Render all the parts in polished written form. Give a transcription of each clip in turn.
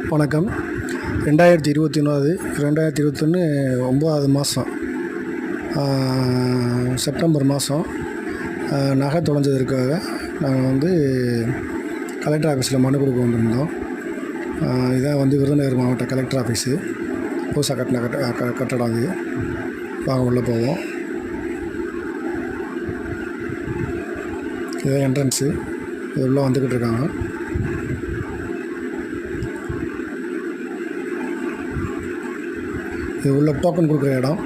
வணக்கம். 2021 9வது மாதம் செப்டம்பர் மாதம் நகை தொலைஞ்சதற்காக நாங்கள் கலெக்டர் ஆஃபீஸில் மனு கொடுக்க வந்திருந்தோம். இதான் விருதுநகர் மாவட்ட கலெக்டர் ஆஃபீஸு. புதுசாக கட்டின கட்டடம் அது. வாங்க உள்ளே போவோம். இதுதான் என்ட்ரன்ஸு. இது உள்ளே வந்துக்கிட்டு இருக்காங்க. இது உள்ள டோக்கன் கொடுக்குற இடம்.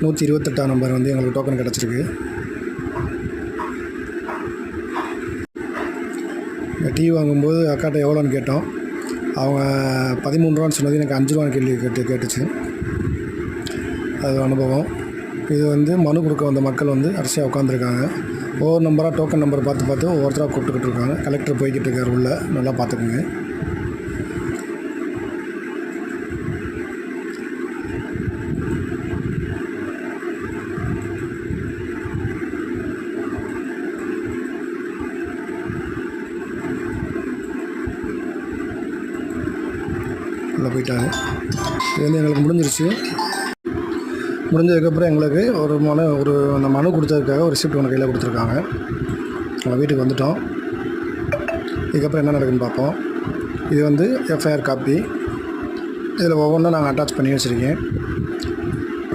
128ஆம் நம்பர் எங்களுக்கு டோக்கன் கிடச்சிருக்கு. டீ வாங்கும்போது அக்காட்ட எவ்வளோன்னு கேட்டோம். அவங்க 13 ரூபான்னு சொன்னது எனக்கு 5 ரூபான்னு கேள்வி கேட்டுச்சு. அது அனுபவம். இது மனு கொடுக்க வந்த மக்கள் வரிசையாக உட்காந்துருக்காங்க. ஒவ்வொரு நம்பராக டோக்கன் நம்பர் பார்த்து ஒவ்வொருத்தராக கூப்பிட்டுக்கிட்டு இருக்காங்க. கலெக்டர் போய்கிட்டு இருக்கார் உள்ளே. நல்லா பார்த்துக்குங்க. உள்ளே போயிட்டாங்க. இது எங்களுக்கு முடிஞ்சிருச்சு. முடிஞ்சதுக்கப்புறம் எங்களுக்கு அந்த மனு கொடுத்ததுக்காக ஒரு ரிசிப்ட் ஒன்று கையில் கொடுத்துருக்காங்க. நம்ம வீட்டுக்கு வந்துட்டோம். இதுக்கப்புறம் என்ன நடக்குதுன்னு பார்ப்போம். இது எஃப்ஐஆர் காப்பி. இதில் ஒவ்வொன்றும் நாங்கள் அட்டாச் பண்ணி வச்சுருக்கேன்.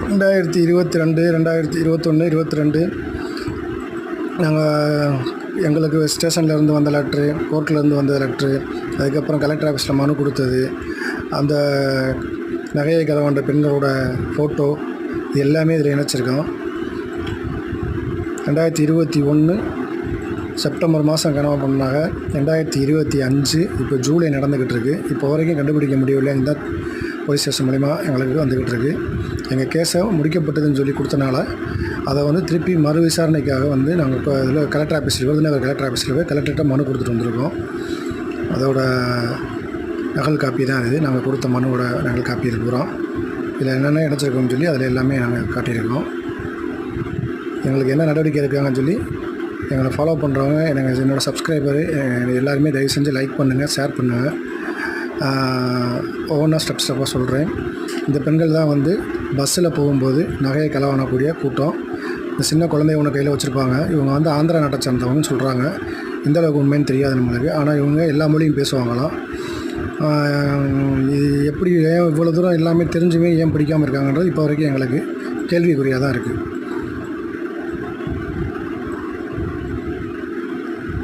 2022, 2021, 22 எங்களுக்கு ஸ்டேஷன்லேருந்து வந்த லெட்ரு, கோர்ட்லேருந்து வந்த லெட்ரு, அதுக்கப்புறம் கலெக்டர் ஆஃபீஸில் மனு கொடுத்தது, அந்த நகையை கலவண்ட பெண்களோட ஃபோட்டோ, இது எல்லாமே இதில் இணைச்சிருக்கோம். 2021 செப்டம்பர் மாதம் கனவு பண்ணாங்க. 2025 இப்போ ஜூலை நடந்துக்கிட்டு இருக்குது. இப்போ வரைக்கும் கண்டுபிடிக்க முடியவில்லை. இந்த போலீஸ் ஸ்டேஷன் மூலிமா எங்களுக்கு வந்துக்கிட்டு இருக்குது. எங்கள் கேஸை முடிக்கப்பட்டதுன்னு சொல்லி கொடுத்தனால அதை திருப்பி மறு விசாரணைக்காக நாங்கள் இப்போ இதில் கலெக்டர் ஆஃபீஸில் விருதுநகர் கலெக்டர் ஆஃபீஸில் போய் கலெக்டர்கிட்ட மனு கொடுத்துட்டு வந்திருக்கோம். அதோட நகல் காப்பி தான் இது. நாங்கள் கொடுத்த மனுவோட நகல் காப்பி இருக்கிறோம். இதில் என்னென்ன இணைச்சிருக்கோம்னு சொல்லி அதில் எல்லாமே நாங்கள் காட்டியிருக்கோம். எங்களுக்கு என்ன நடவடிக்கை இருக்காங்கன்னு சொல்லி எங்களை ஃபாலோ பண்ணுறவங்க, என்னோடய சப்ஸ்கிரைபரு எல்லாருமே தயவு செஞ்சு லைக் பண்ணுங்கள், ஷேர் பண்ணுங்கள். ஒவ்வொன்றா ஸ்டெப்பாக சொல்கிறேன். இந்த பெண்கள் தான் பஸ்ஸில் போகும்போது நகையை களவாடக்கூடிய கூட்டம். இந்த சின்ன குழந்தைய ஒன்று கையில் வச்சுருப்பாங்க. இவங்க ஆந்திரா நாட்டை சேர்ந்தவங்கன்னு சொல்கிறாங்க. எந்த அளவுக்கு உண்மைன்னு தெரியாது நம்மளுக்கு. ஆனால் இவங்க எல்லா மொழியும் பேசுவாங்களாம். இது எப்படி ஏன் இவ்வளோ தூரம் எல்லாமே தெரிஞ்சுமே ஏன் பிடிக்காமல் இருக்காங்கன்றது இப்போ வரைக்கும் எங்களுக்கு கேள்விக்குறியாக தான் இருக்குது.